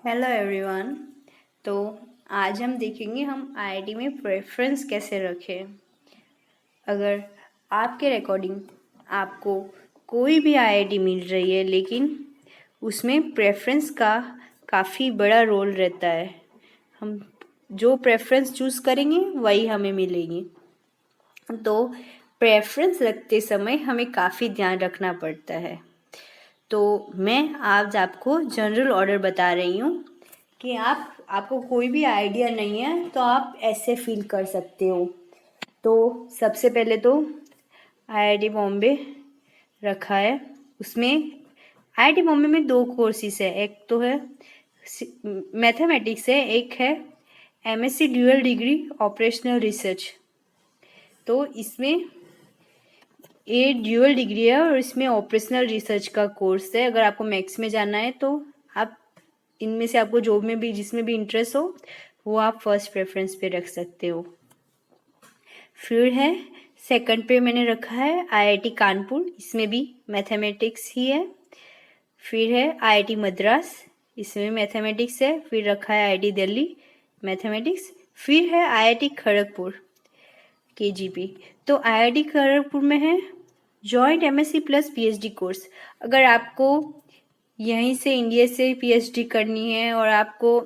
Hello everyone. तो आज हम देखेंगे हम आईआईटी में प्रेफरेंस कैसे रखें। अगर आपके रिकॉर्डिंग आपको कोई भी आईआईटी मिल रही है लेकिन उसमें प्रेफरेंस का काफ़ी बड़ा रोल रहता है। हम जो प्रेफरेंस चूज़ करेंगे वही हमें मिलेगी। तो प्रेफरेंस रखते समय हमें काफ़ी ध्यान रखना पड़ता है। तो मैं आज आपको जनरल ऑर्डर बता रही हूँ कि आपको कोई भी आइडिया नहीं है तो आप ऐसे फील कर सकते हो। तो सबसे पहले तो आईआईटी बॉम्बे रखा है। उसमें आईआईटी बॉम्बे में 2 कोर्सेज है, एक तो है मैथमेटिक्स है, एक है MSc dual degree operational research. तो इसमें ये ड्यूअल डिग्री है और इसमें ऑपरेशनल रिसर्च का कोर्स है। अगर आपको मैथ्स में जाना है तो आप इनमें से आपको जो में भी जिसमें भी इंटरेस्ट हो वो आप फर्स्ट प्रेफरेंस पे रख सकते हो। फिर है सेकंड पे मैंने रखा है आईआईटी कानपुर, इसमें भी मैथमेटिक्स ही है। फिर है आईआईटी मद्रास, इसमें मैथमेटिक्स है। फिर रखा है आईआईटी दिल्ली, मैथमेटिक्स। फिर है आईआईटी खड़गपुर केजीपी। तो आईआईटी खड़गपुर में है joint MSc plus PhD course. अगर आपको यहीं से इंडिया से पीएचडी करनी है और आपको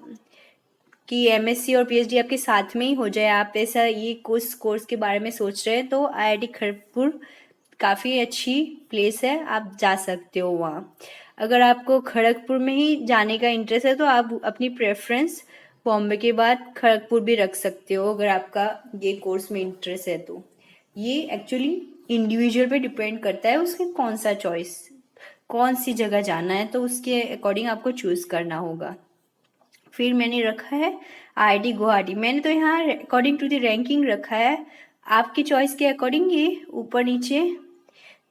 कि एमएससी और पीएचडी आपके साथ में ही हो जाए, आप ऐसा ये कोर्स के बारे में सोच रहे हैं, तो आईआईटी खड़गपुर काफ़ी अच्छी प्लेस है, आप जा सकते हो वहाँ। अगर आपको खड़गपुर में ही जाने का इंटरेस्ट है तो आप अपनी प्रेफरेंस बॉम्बे के बाद खड़गपुर भी रख सकते हो अगर आपका ये कोर्स में इंटरेस्ट है। तो ये एक्चुअली इंडिविजुअल पे डिपेंड करता है उसके कौन सा चॉइस, कौन सी जगह जाना है, तो उसके अकॉर्डिंग आपको चूज़ करना होगा। फिर मैंने रखा है आईआईटी गुवाहाटी। मैंने तो यहाँ अकॉर्डिंग टू द रैंकिंग रखा है, आपकी चॉइस के अकॉर्डिंग ये ऊपर नीचे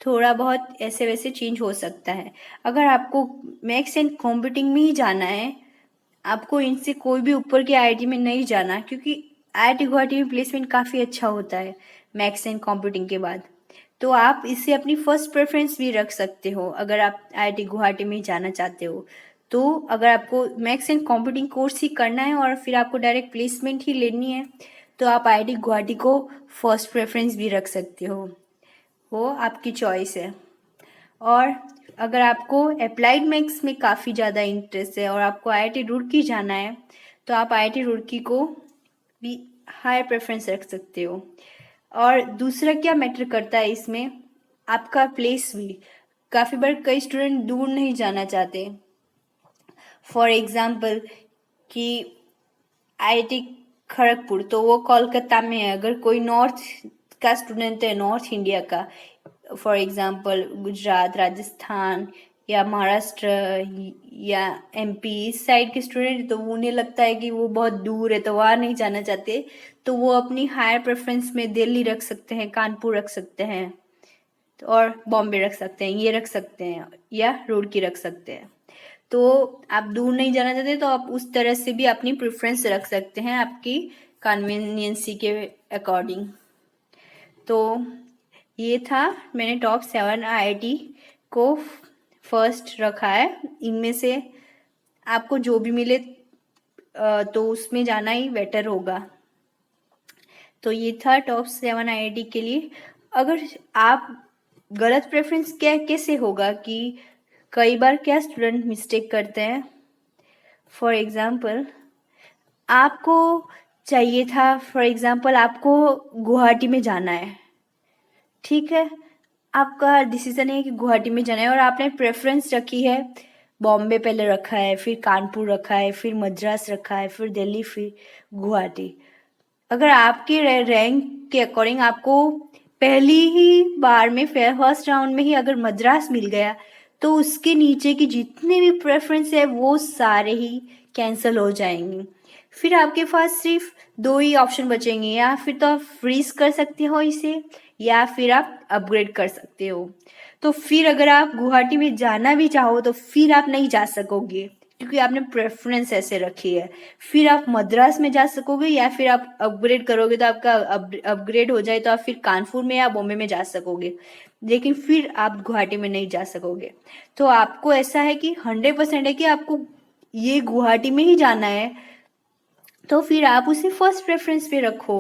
थोड़ा बहुत ऐसे वैसे चेंज हो सकता है। अगर आपको मैथ्स एंड कंप्यूटिंग में ही जाना है, आपको इनसे कोई भी ऊपर के आईआईटी में नहीं जाना, क्योंकि आईआईटी गुवाहाटी में प्लेसमेंट काफ़ी अच्छा होता है मैथ्स एंड कंप्यूटिंग के बाद। तो आप इससे अपनी फर्स्ट प्रेफरेंस भी रख सकते हो अगर आप आईआईटी गुवाहाटी में जाना चाहते हो। तो अगर आपको मैथ्स एंड कंप्यूटिंग कोर्स ही करना है और फिर आपको डायरेक्ट प्लेसमेंट ही लेनी है तो आप आईआईटी गुवाहाटी को फर्स्ट प्रेफरेंस भी रख सकते हो, वो आपकी चॉइस है। और अगर आपको अप्लाइड मैथ्स में काफ़ी ज़्यादा इंटरेस्ट है और आपको आईआईटी रुड़की जाना है तो आप आईआईटी रुड़की को भी हाई प्रेफरेंस रख सकते हो। और दूसरा क्या मैटर करता है इसमें, आपका प्लेस भी। काफ़ी बार कई स्टूडेंट दूर नहीं जाना चाहते, फॉर एग्जाम्पल कि आईआईटी खड़गपुर तो वो कोलकाता में है। अगर कोई नॉर्थ का स्टूडेंट है, नॉर्थ इंडिया का, फॉर एग्जाम्पल गुजरात, राजस्थान या महाराष्ट्र या एमपी, इस साइड के स्टूडेंट, तो उन्हें लगता है कि वो बहुत दूर है तो वहाँ नहीं जाना चाहते, तो वो अपनी हायर प्रेफरेंस में दिल्ली रख सकते हैं, कानपुर रख सकते हैं, तो और बॉम्बे रख सकते हैं, ये रख सकते हैं या रुड़की रख सकते हैं। तो आप दूर नहीं जाना चाहते तो आप उस तरह से भी अपनी प्रेफरेंस रख सकते हैं आपकी कन्वीनियंसी के अकॉर्डिंग। तो ये था, मैंने टॉप 7 आईआईटी को फर्स्ट रखा है। इनमें से आपको जो भी मिले तो उसमें जाना ही बेटर होगा। तो ये था टॉप 7 आईआईटी के लिए। अगर आप गलत प्रेफरेंस क्या कैसे होगा कि कई बार क्या स्टूडेंट मिस्टेक करते हैं, फॉर एग्जाम्पल आपको चाहिए था, फॉर एग्जाम्पल आपको गुवाहाटी में जाना है, ठीक है, आपका डिसीजन है कि गुवाहाटी में जाना है और आपने प्रेफरेंस रखी है, बॉम्बे पहले रखा है, फिर कानपुर रखा है, फिर मद्रास रखा है, फिर दिल्ली, फिर गुवाहाटी। अगर आपके रैंक के अकॉर्डिंग आपको पहली ही बार में फर्स्ट राउंड में ही अगर मद्रास मिल गया तो उसके नीचे की जितने भी प्रेफरेंस है वो सारे ही कैंसिल हो जाएंगे। फिर आपके पास सिर्फ 2 ही ऑप्शन बचेंगे, या फिर तो आप फ्रीज कर सकते हो इसे या फिर आप अपग्रेड कर सकते हो। तो फिर अगर आप गुवाहाटी में जाना भी चाहो तो फिर आप नहीं जा सकोगे क्योंकि आपने प्रेफरेंस ऐसे रखी है। फिर आप मद्रास में जा सकोगे या फिर आप अपग्रेड करोगे तो आपका अपग्रेड हो जाए तो आप फिर कानपुर में या बॉम्बे में जा सकोगे, लेकिन फिर आप गुवाहाटी में नहीं जा सकोगे। तो आपको ऐसा है कि 100% है कि आपको ये गुवाहाटी में ही जाना है तो फिर आप उसे फर्स्ट प्रेफरेंस पे रखो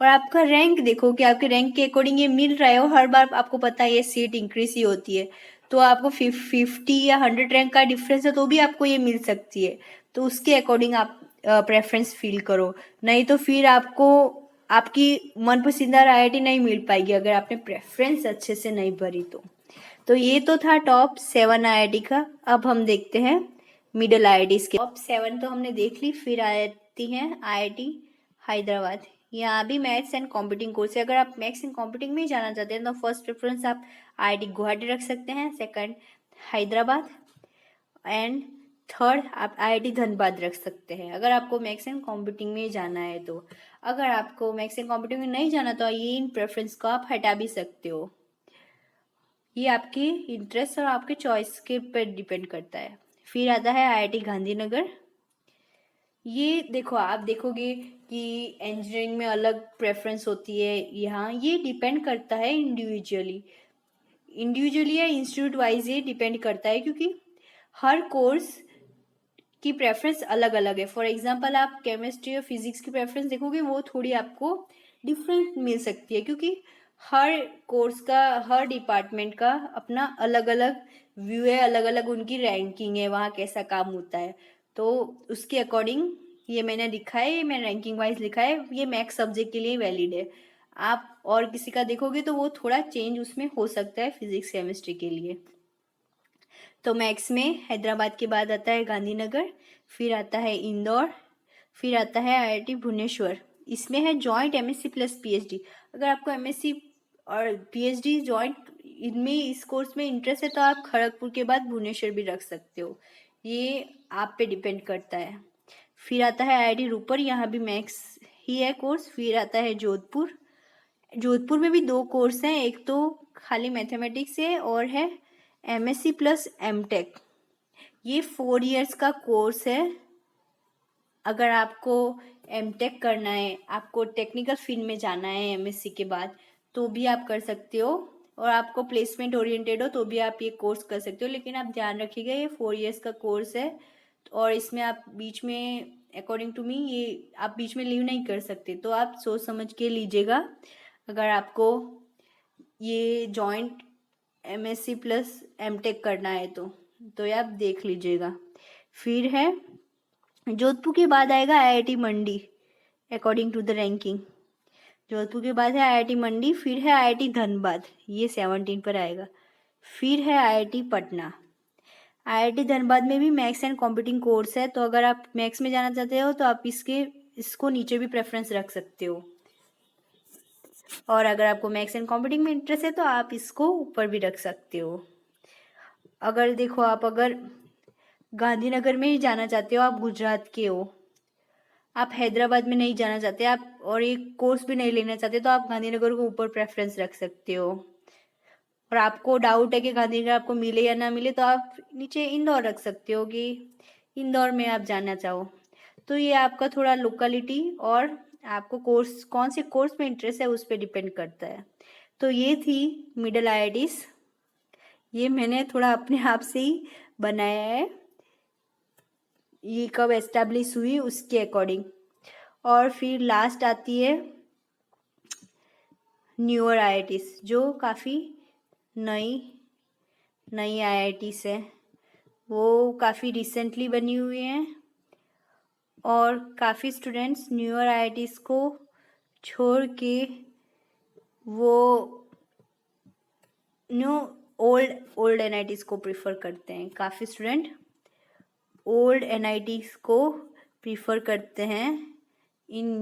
और आपका रैंक देखो कि आपके रैंक के अकॉर्डिंग ये मिल रहा है। और हर बार आपको पता है ये सीट इंक्रीज ही होती है, तो आपको 50 या 100 रैंक का डिफरेंस है तो भी आपको ये मिल सकती है। तो उसके अकॉर्डिंग आप प्रेफरेंस फील करो, नहीं तो फिर आपको आपकी मनपसंदा आईआईटी नहीं मिल पाएगी अगर आपने प्रेफरेंस अच्छे से नहीं भरी तो ये तो था टॉप 7 आईआईटी का। अब हम देखते हैं मिडल आईआईटी के। टॉप 7 तो हमने देख ली, फिर आती हैं आईआईटी हैदराबाद। यहाँ भी मैथ्स एंड कंप्यूटिंग कोर्स है। अगर आप मैथ्स एंड कंप्यूटिंग में ही जाना चाहते हैं तो फर्स्ट प्रेफरेंस आप आईआईटी गुवाहाटी रख सकते हैं, सेकंड हैदराबाद एंड थर्ड आप आईआईटी धनबाद रख सकते हैं अगर आपको मैथ्स एंड कंप्यूटिंग में ही जाना है तो। अगर आपको मैथ्स एंड कंप्यूटिंग में नहीं जाना तो ये इन प्रेफरेंस को आप हटा भी सकते हो। ये आपकी इंटरेस्ट और आपके चॉइस के पर डिपेंड करता है। फिर आता है आईआईटी गांधीनगर। ये देखो आप देखोगे कि इंजीनियरिंग में अलग प्रेफरेंस होती है, यहाँ ये डिपेंड करता है इंडिविजुअली या इंस्टीट्यूट वाइज ये डिपेंड करता है, क्योंकि हर कोर्स की प्रेफरेंस अलग अलग है। फॉर एग्जांपल आप केमिस्ट्री और फिजिक्स की प्रेफरेंस देखोगे वो थोड़ी आपको डिफरेंट मिल सकती है, क्योंकि हर कोर्स का हर डिपार्टमेंट का अपना अलग अलग व्यू है, अलग अलग उनकी रैंकिंग है, वहाँ कैसा काम होता है। तो उसके अकॉर्डिंग ये मैंने लिखा है, ये मैंने रैंकिंग वाइज लिखा है, ये मैथ्स सब्जेक्ट के लिए वैलिड है। आप और किसी का देखोगे तो वो थोड़ा चेंज उसमें हो सकता है फिजिक्स केमिस्ट्री के लिए। तो मैथ्स में हैदराबाद के बाद आता है गांधीनगर, फिर आता है इंदौर, फिर आता है आईआईटी भुवनेश्वर। इसमें है जॉइंट एमएससी प्लस पीएचडी। अगर आपको एमएससी और पीएचडी जॉइंट इनमें इस कोर्स में इंटरेस्ट है तो आप खड़गपुर के बाद भुवनेश्वर भी रख सकते हो, ये आप पे डिपेंड करता है। फिर आता है आईआईटी रूपर, यहाँ भी मैथ्स ही है कोर्स। फिर आता है जोधपुर। जोधपुर में भी 2 कोर्स हैं, एक तो खाली मैथमेटिक्स है और है एमएससी प्लस एमटेक। ये 4 इयर्स का कोर्स है। अगर आपको एमटेक करना है, आपको टेक्निकल फील्ड में जाना है एमएससी के बाद, तो भी आप कर सकते हो, और आपको प्लेसमेंट ओरिएंटेड हो तो भी आप ये कोर्स कर सकते हो। लेकिन आप ध्यान रखिएगा ये 4 इयर्स का कोर्स है, और इसमें आप बीच में अकॉर्डिंग टू मी ये आप बीच में लीव नहीं कर सकते, तो आप सोच समझ के लीजिएगा अगर आपको ये जॉइंट एमएससी प्लस एमटेक करना है तो ये आप देख लीजिएगा। फिर है जोधपुर के बाद आएगा IIT Mandi according to the ranking. Jodhpur के बाद है आईआईटी मंडी, फिर है आईआईटी धनबाद, ये 17 पर आएगा। फिर है आईआईटी पटना। आईआईटी धनबाद में भी मैथ्स एंड कंप्यूटिंग कोर्स है, तो अगर आप मैथ्स में जाना चाहते हो तो आप इसको नीचे भी प्रेफरेंस रख सकते हो, और अगर आपको मैथ्स एंड कंप्यूटिंग में इंटरेस्ट है तो आप इसको ऊपर भी रख सकते हो। अगर देखो आप अगर गांधीनगर में ही जाना चाहते हो, आप गुजरात के हो, आप हैदराबाद में नहीं जाना चाहते, आप और एक कोर्स भी नहीं लेना चाहते, तो आप गांधीनगर को ऊपर प्रेफरेंस रख सकते हो। और आपको डाउट है कि गांधीनगर आपको मिले या ना मिले, तो आप नीचे इंदौर रख सकते हो कि इंदौर में आप जाना चाहो। तो ये आपका थोड़ा लोकेलिटी और आपको कोर्स कौन से कोर्स में इंटरेस्ट है उस पर डिपेंड करता है। तो ये थी मिडल आईआईटीज, ये मैंने थोड़ा अपने आप से ही बनाया है, ये कब एस्टेब्लिश हुई उसके अकॉर्डिंग। और फिर लास्ट आती है न्यूअर आईआईटीज, जो काफ़ी नई आईआईटीज है, वो काफ़ी रिसेंटली बनी हुई हैं, और काफ़ी स्टूडेंट्स न्यूअर आईआईटीज को छोड़ के वो ओल्ड एनआईटीज को प्रीफर करते हैं। काफ़ी स्टूडेंट ओल्ड एनआईटीज को प्रीफर करते हैं इन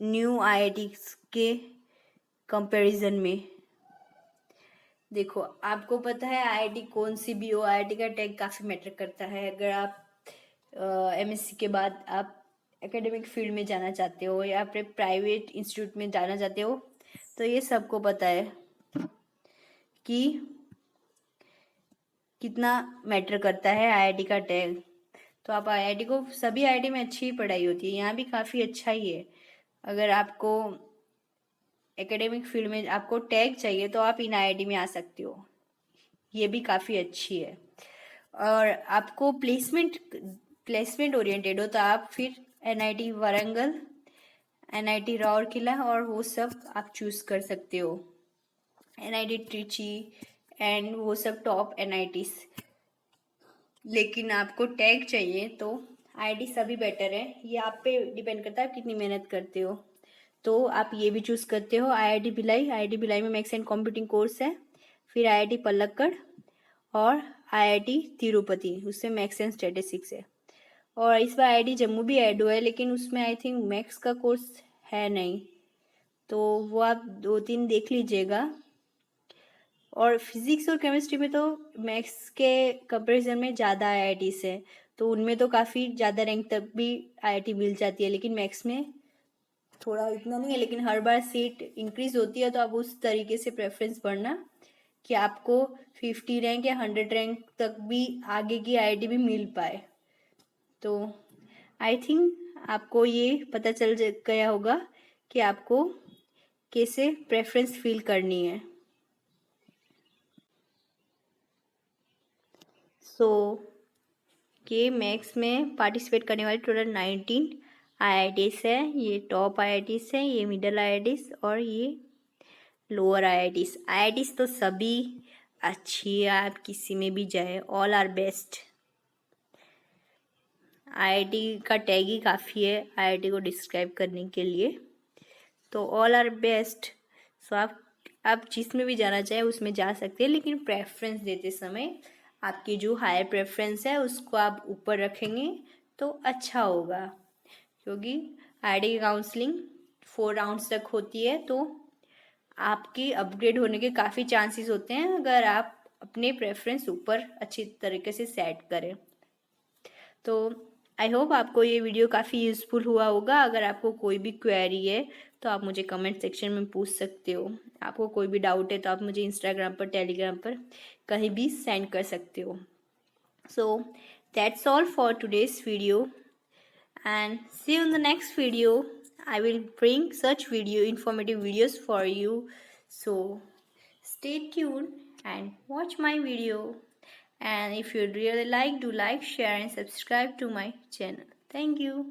न्यू आईआईटीज के कंपैरिजन में। देखो आपको पता है आईआईटी कौन सी भी हो, आईआईटी का टैग काफ़ी मैटर करता है। अगर आप एमएससी के बाद आप एकेडमिक फील्ड में जाना चाहते हो या फिर प्राइवेट इंस्टीट्यूट में जाना चाहते हो, तो ये सबको पता है कि कितना मैटर करता है आईआईटी का टैग। तो आप आईआईटी को, सभी आईआईटी में अच्छी पढ़ाई होती है, यहाँ भी काफ़ी अच्छा ही है। अगर आपको एकेडमिक फील्ड में आपको टैग चाहिए तो आप इन आईआईटी में आ सकते हो, ये भी काफ़ी अच्छी है। और आपको प्लेसमेंट प्लेसमेंट ओरिएंटेड हो तो आप फिर NIT वारंगल, NIT राउरकेला और वो सब आप चूज़ कर सकते हो, NIT ट्रिची एंड वो सब टॉप NITs। लेकिन आपको टैग चाहिए तो IIT सभी बेटर है, ये आप पे डिपेंड करता है आप कितनी मेहनत करते हो। तो आप ये भी चूज़ करते हो IIT भिलाई में मैथ्स एंड कंप्यूटिंग कोर्स है, फिर IIT पलक्कड़ और IIT तिरुपति उससे मैथ्स एंड स्टैटिस्टिक्स है, और इस बार IIT जम्मू भी ऐड हुआ है लेकिन उसमें आई थिंक मैथ्स का कोर्स है नहीं, तो वो आप 2-3 देख लीजिएगा। और फिजिक्स और केमिस्ट्री में तो मैथ्स के कंपैरिजन में ज़्यादा IITs है, तो उनमें तो काफ़ी ज़्यादा रैंक तक भी IIT मिल जाती है, लेकिन मैथ्स में थोड़ा इतना नहीं है, लेकिन हर बार सीट इंक्रीज होती है तो आप उस तरीके से प्रेफरेंस पढ़ना कि आपको 50 रैंक या 100 रैंक तक भी आगे की IIT भी मिल पाए। तो आई थिंक आपको ये पता चल गया होगा कि आपको कैसे प्रेफरेंस फील करनी है। सो ये मैथ्स में पार्टिसिपेट करने वाले टोटल 19 IITs है, ये टॉप IITs है, ये मिडल IITs और ये लोअर IITs तो सभी अच्छी है, आप किसी में भी जाए, ऑल आर बेस्ट। IIT का टैग ही काफ़ी है IIT को डिस्क्राइब करने के लिए, तो ऑल आर बेस्ट। सो आप जिसमें भी जाना चाहें उसमें जा सकते हैं, लेकिन प्रेफरेंस देते समय आपकी जो हायर प्रेफरेंस है उसको आप ऊपर रखेंगे तो अच्छा होगा, क्योंकि IIT की काउंसलिंग 4 राउंड्स तक होती है, तो आपकी अपग्रेड होने के काफ़ी चांसेस होते हैं अगर आप अपने प्रेफरेंस ऊपर अच्छी तरीके से सेट करें। तो आई होप आपको ये वीडियो काफ़ी यूज़फुल हुआ होगा। अगर आपको कोई भी क्वेरी है तो आप मुझे कमेंट सेक्शन में पूछ सकते हो, आपको कोई भी डाउट है तो आप मुझे इंस्टाग्राम पर, टेलीग्राम पर कहीं भी सेंड कर सकते हो। So that's all for today's video and see you in the next video. I will bring such informative videos for you, so stay tuned and watch my video. And if you really like, do like, share and subscribe to my channel. Thank you.